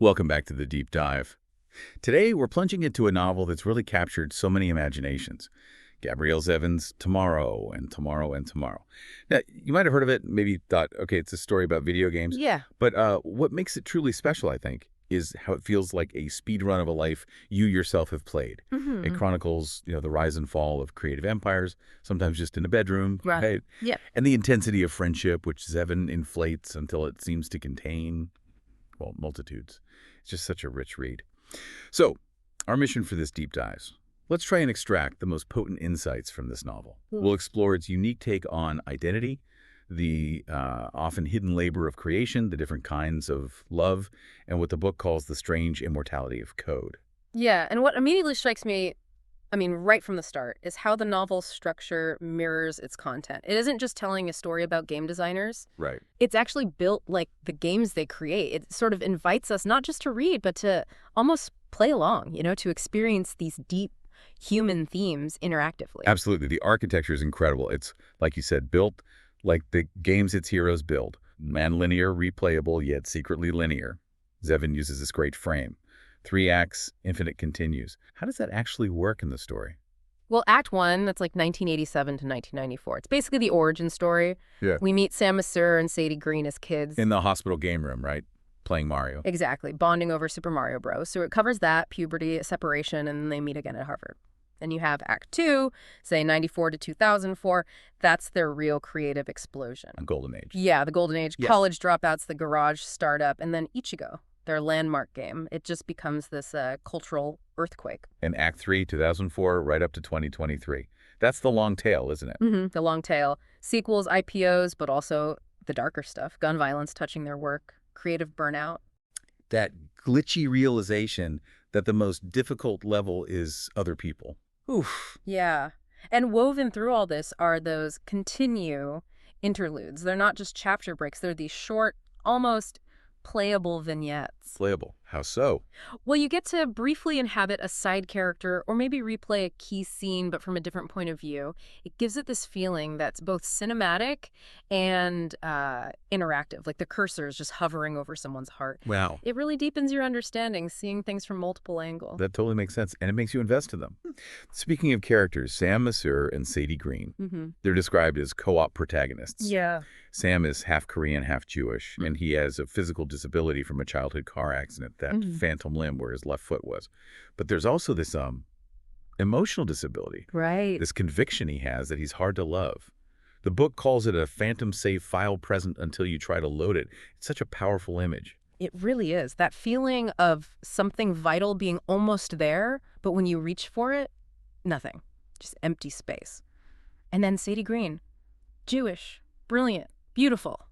Welcome back to the Deep Dive. Today, we're plunging into a novel that's really captured so many imaginations. Gabrielle Zevin's Tomorrow and Tomorrow and Tomorrow. Now, you might have heard of it, maybe thought, okay, it's a story about video games. Yeah. But what makes it truly special, I think, is how it feels like a speed run of a life you yourself have played. It chronicles, the rise and fall of creative empires, sometimes just in a bedroom, right? Yeah. And the intensity of friendship, which Zevin inflates until it seems to contain, well, multitudes. It's just such a rich read. So, our mission for this deep dive. Let's try and extract the most potent insights from this novel. We'll explore its unique take on identity, the often hidden labor of creation, the different kinds of love, and what the book calls the strange immortality of code. Yeah, and what immediately strikes me, right from the start, is how the novel's structure mirrors its content. It isn't just telling a story about game designers. Right. It's actually built like the games they create. It sort of invites us not just to read, but to almost play along, to experience these deep human themes interactively. Absolutely. The architecture is incredible. It's, like you said, built like the games its heroes build. Non-linear, replayable, yet secretly linear. Zevin uses this great frame. 3 acts, infinite continues. How does that actually work in the story? Well, Act 1, that's like 1987 to 1994. It's basically the origin story. Yeah. We meet Sam Masseur and Sadie Green as kids. In the hospital game room, right? Playing Mario. Exactly, bonding over Super Mario Bros. So it covers that, puberty, separation, and then they meet again at Harvard. Then you have Act 2, say 94 to 2004. That's their real creative explosion. A golden age. Yeah, the golden age. Yes. College dropouts, the garage startup, and then Ichigo, their landmark game. It just becomes this cultural earthquake. And Act 3, 2004, right up to 2023. That's the long tail, isn't it? The long tail. Sequels, IPOs, but also the darker stuff. Gun violence touching their work. Creative burnout. That glitchy realization that the most difficult level is other people. Oof. Yeah. And woven through all this are those continue interludes. They're not just chapter breaks. They're these short, almost playable vignettes. Playable. How so? Well, you get to briefly inhabit a side character or maybe replay a key scene, but from a different point of view. It gives it this feeling that's both cinematic and interactive, like the cursor is just hovering over someone's heart. Wow. It really deepens your understanding, seeing things from multiple angles. That totally makes sense, and it makes you invest in them. Speaking of characters, Sam Masseur and Sadie Green, they're described as co-op protagonists. Yeah. Sam is half Korean, half Jewish, and he has a physical disability from a childhood car accident, that phantom limb where his left foot was. But there's also this emotional disability. Right. This conviction he has that he's hard to love. The book calls it a phantom save file present until you try to load it. It's such a powerful image. It really is. That feeling of something vital being almost there, but when you reach for it, nothing. Just empty space. And then Sadie Green, Jewish, brilliant, beautiful.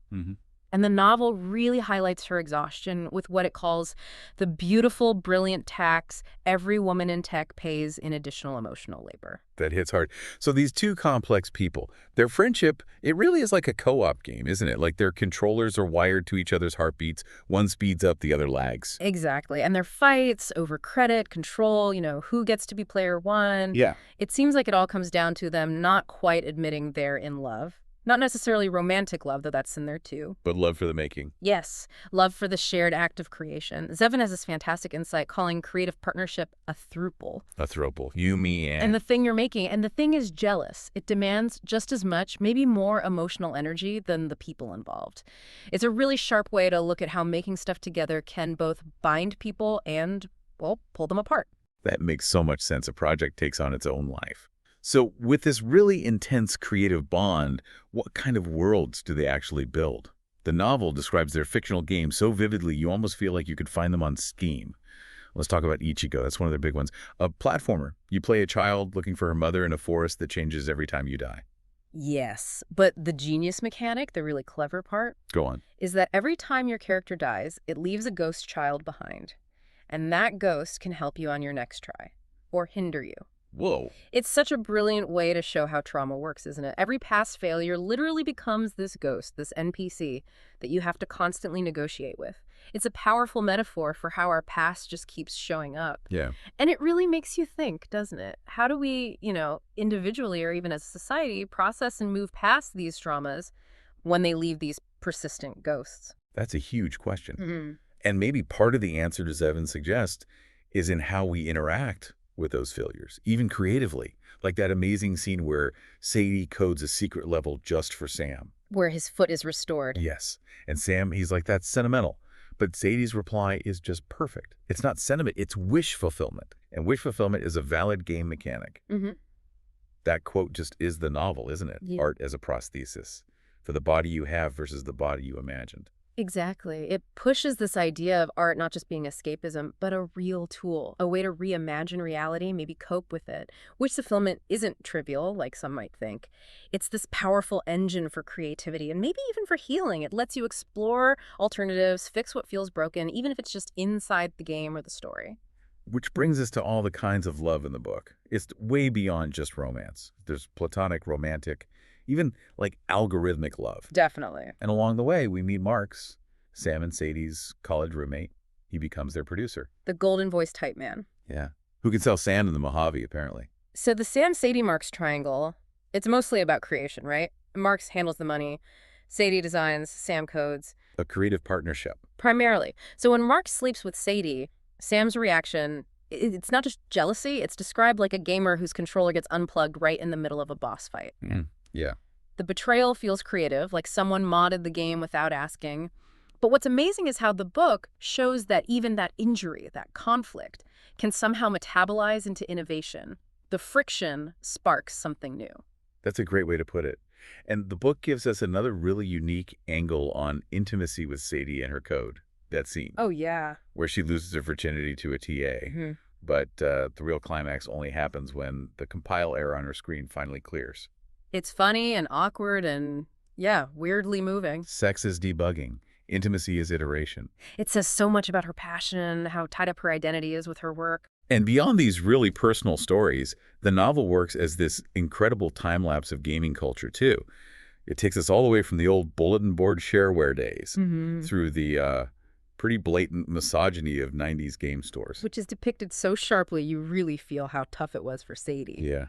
And the novel really highlights her exhaustion with what it calls the beautiful, brilliant tax every woman in tech pays in additional emotional labor. That hits hard. So these two complex people, their friendship, it really is like a co-op game, isn't it? Like their controllers are wired to each other's heartbeats. One speeds up, the other lags. Exactly. And their fights over credit, control, who gets to be player one. Yeah. It seems like it all comes down to them not quite admitting they're in love. Not necessarily romantic love, though that's in there too. But love for the making. Yes, love for the shared act of creation. Zevin has this fantastic insight calling creative partnership a throuple. A throuple. You, me, And the thing you're making. And the thing is jealous. It demands just as much, maybe more emotional energy than the people involved. It's a really sharp way to look at how making stuff together can both bind people and, well, pull them apart. That makes so much sense. A project takes on its own life. So with this really intense creative bond, what kind of worlds do they actually build? The novel describes their fictional games so vividly you almost feel like you could find them on Steam. Let's talk about Ichigo. That's one of their big ones. A platformer. You play a child looking for her mother in a forest that changes every time you die. Yes, but the genius mechanic, the really clever part, Go on. is that every time your character dies, it leaves a ghost child behind. And that ghost can help you on your next try, or hinder you. Whoa. It's such a brilliant way to show how trauma works, isn't it? Every past failure literally becomes this ghost, this NPC, that you have to constantly negotiate with. It's a powerful metaphor for how our past just keeps showing up. Yeah. And it really makes you think, doesn't it? How do we, individually or even as a society, process and move past these traumas when they leave these persistent ghosts? That's a huge question. And maybe part of the answer to Zevin suggests is in how we interact with those failures, even creatively. Like that amazing scene where Sadie codes a secret level just for Sam. Where his foot is restored. Yes. And Sam, he's like, that's sentimental. But Sadie's reply is just perfect. It's not sentiment, it's wish fulfillment. And wish fulfillment is a valid game mechanic. Mm-hmm. That quote just is the novel, isn't it? Yeah. Art as a prosthesis for the body you have versus the body you imagined. Exactly. It pushes this idea of art not just being escapism, but a real tool, a way to reimagine reality, maybe cope with it. Wish fulfillment isn't trivial, like some might think. It's this powerful engine for creativity and maybe even for healing. It lets you explore alternatives, fix what feels broken, even if it's just inside the game or the story. Which brings us to all the kinds of love in the book. It's way beyond just romance. There's platonic, romantic, even like algorithmic love. Definitely. And along the way, we meet Mark's, Sam and Sadie's college roommate. He becomes their producer. The golden voice type man. Yeah. Who can sell sand in the Mojave, apparently. So the Sam-Sadie-Marks triangle, it's mostly about creation, right? Marks handles the money. Sadie designs, Sam codes. A creative partnership. Primarily. So when Mark sleeps with Sadie, Sam's reaction, it's not just jealousy. It's described like a gamer whose controller gets unplugged right in the middle of a boss fight. Yeah. The betrayal feels creative, like someone modded the game without asking. But what's amazing is how the book shows that even that injury, that conflict, can somehow metabolize into innovation. The friction sparks something new. That's a great way to put it. And the book gives us another really unique angle on intimacy with Sadie and her code. That scene. Oh, yeah. Where she loses her virginity to a TA. But the real climax only happens when the compile error on her screen finally clears. It's funny and awkward and, yeah, weirdly moving. Sex is debugging. Intimacy is iteration. It says so much about her passion, how tied up her identity is with her work. And beyond these really personal stories, the novel works as this incredible time-lapse of gaming culture, too. It takes us all the way from the old bulletin board shareware days through the pretty blatant misogyny of 90s game stores. Which is depicted so sharply, you really feel how tough it was for Sadie. Yeah.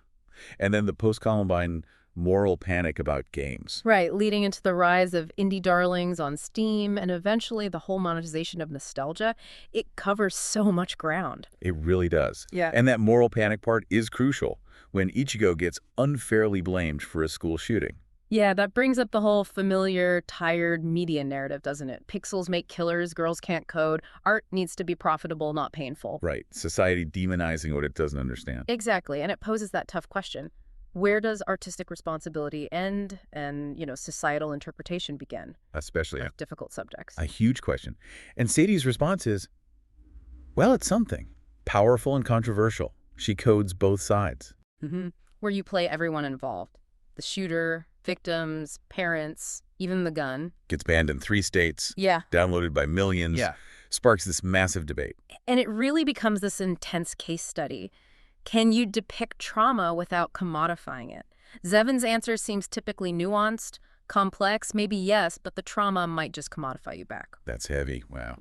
And then the post-Columbine moral panic about games. Right, leading into the rise of indie darlings on Steam and eventually the whole monetization of nostalgia. It covers so much ground. It really does. Yeah. And that moral panic part is crucial when Ichigo gets unfairly blamed for a school shooting. Yeah, that brings up the whole familiar, tired media narrative, doesn't it? Pixels make killers, girls can't code. Art needs to be profitable, not painful. Right. Society demonizing what it doesn't understand. Exactly, and it poses that tough question. Where does artistic responsibility end and, societal interpretation begin? Especially of difficult subjects. A huge question. And Sadie's response is, well, it's something. Powerful and controversial. She codes both sides. Where you play everyone involved. The shooter, victims, parents, even the gun. Gets banned in 3 states. Yeah. Downloaded by millions. Yeah. Sparks this massive debate. And it really becomes this intense case study. Can you depict trauma without commodifying it? Zevin's answer seems typically nuanced, complex, maybe yes, but the trauma might just commodify you back. That's heavy. Wow.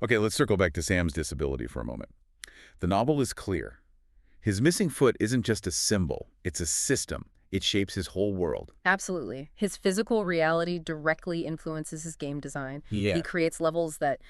Okay, let's circle back to Sam's disability for a moment. The novel is clear. His missing foot isn't just a symbol, it's a system. It shapes his whole world. Absolutely. His physical reality directly influences his game design. Yeah. He creates levels that,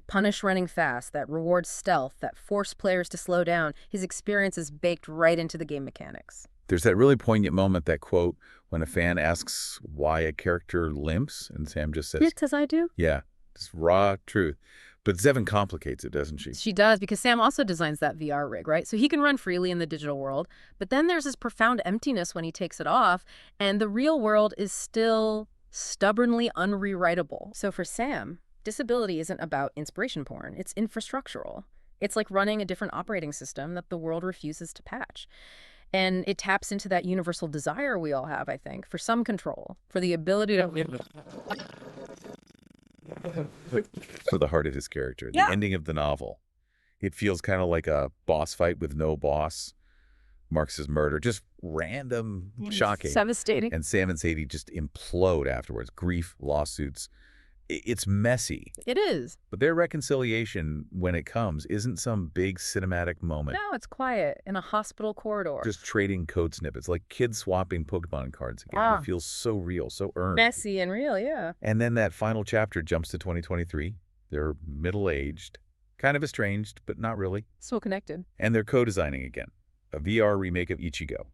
punish running fast, that reward stealth, that force players to slow down. His experience is baked right into the game mechanics. There's that really poignant moment, that quote, when a fan asks why a character limps, and Sam just says, Just as I do? Yeah, just raw truth. But Zevin complicates it, doesn't she? She does, because Sam also designs that VR rig, right? So he can run freely in the digital world, but then there's this profound emptiness when he takes it off, and the real world is still stubbornly unrewritable. So for Sam, disability isn't about inspiration porn. It's infrastructural. It's like running a different operating system that the world refuses to patch. And it taps into that universal desire we all have, I think, for some control, for the ability to For the heart of his character, Yeah. the ending of the novel. It feels kind of like a boss fight with no boss. Marx's murder, just random, shocking. Devastating. And Sam and Sadie just implode afterwards. Grief, lawsuits. It's messy. It is. But their reconciliation, when it comes, isn't some big cinematic moment. No, it's quiet in a hospital corridor. Just trading code snippets, like kids swapping Pokemon cards again. Ah. It feels so real, so earned. Messy and real, yeah. And then that final chapter jumps to 2023. They're middle-aged, kind of estranged, but not really. So connected. And they're co-designing again, a VR remake of Ichigo.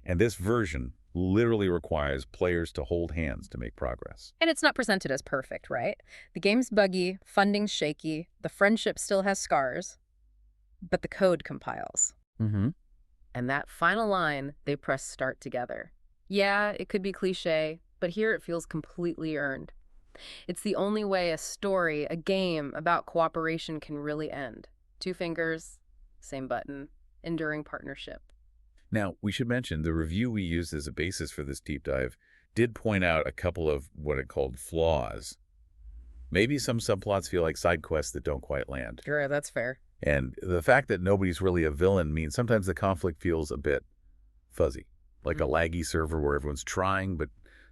And this version literally requires players to hold hands to make progress. And it's not presented as perfect, right? The game's buggy, funding's shaky, the friendship still has scars, but the code compiles. Mm-hmm. And that final line, they press start together. Yeah, it could be cliche, but here it feels completely earned. It's the only way a story, a game about cooperation can really end. 2 fingers, same button, enduring partnership. Now, we should mention the review we used as a basis for this deep dive did point out a couple of what it called flaws. Maybe some subplots feel like side quests that don't quite land. Sure, that's fair. And the fact that nobody's really a villain means sometimes the conflict feels a bit fuzzy, like a laggy server where everyone's trying but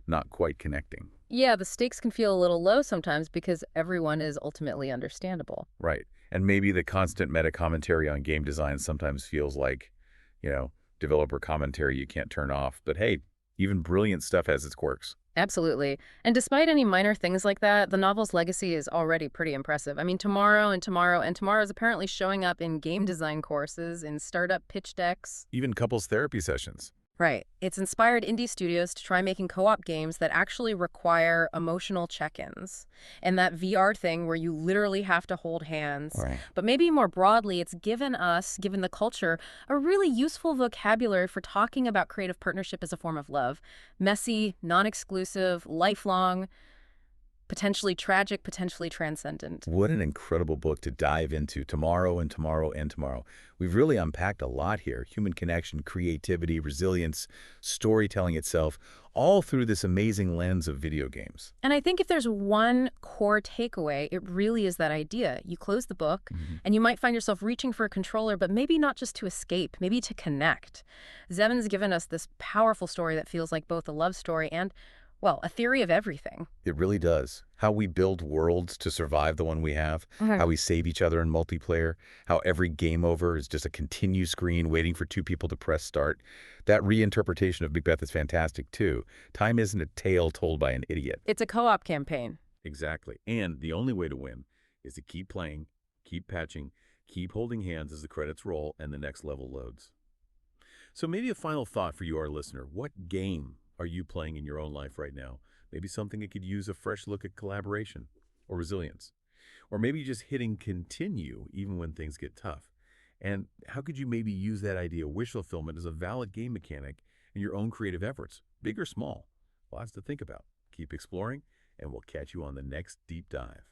not quite connecting. Yeah, the stakes can feel a little low sometimes because everyone is ultimately understandable. Right. And maybe the constant meta commentary on game design sometimes feels like, developer commentary you can't turn off. But hey, even brilliant stuff has its quirks. Absolutely. And despite any minor things like that, the novel's legacy is already pretty impressive. I mean, Tomorrow is apparently showing up in game design courses, in startup pitch decks. Even couples therapy sessions. Right. It's inspired indie studios to try making co-op games that actually require emotional check-ins. And that VR thing where you literally have to hold hands. Right. But maybe more broadly, it's given the culture, a really useful vocabulary for talking about creative partnership as a form of love. Messy, non-exclusive, lifelong, potentially tragic, potentially transcendent. What an incredible book to dive into. Tomorrow and Tomorrow and Tomorrow. We've really unpacked a lot here. Human connection, creativity, resilience, storytelling itself, all through this amazing lens of video games. And I think if there's one core takeaway, it really is that idea. You close the book, and you might find yourself reaching for a controller, but maybe not just to escape, maybe to connect. Zevin's given us this powerful story that feels like both a love story and, well, a theory of everything. It really does. How we build worlds to survive the one we have, how we save each other in multiplayer, how every game over is just a continue screen waiting for 2 people to press start. That reinterpretation of Macbeth is fantastic too. Time isn't a tale told by an idiot. It's a co-op campaign. Exactly. And the only way to win is to keep playing, keep patching, keep holding hands as the credits roll and the next level loads. So maybe a final thought for you, our listener. What game are you playing in your own life right now? Maybe something that could use a fresh look at collaboration or resilience. Or maybe just hitting continue even when things get tough. And how could you maybe use that idea of wish fulfillment as a valid game mechanic in your own creative efforts, big or small? Lots to think about. Keep exploring, and we'll catch you on the next deep dive.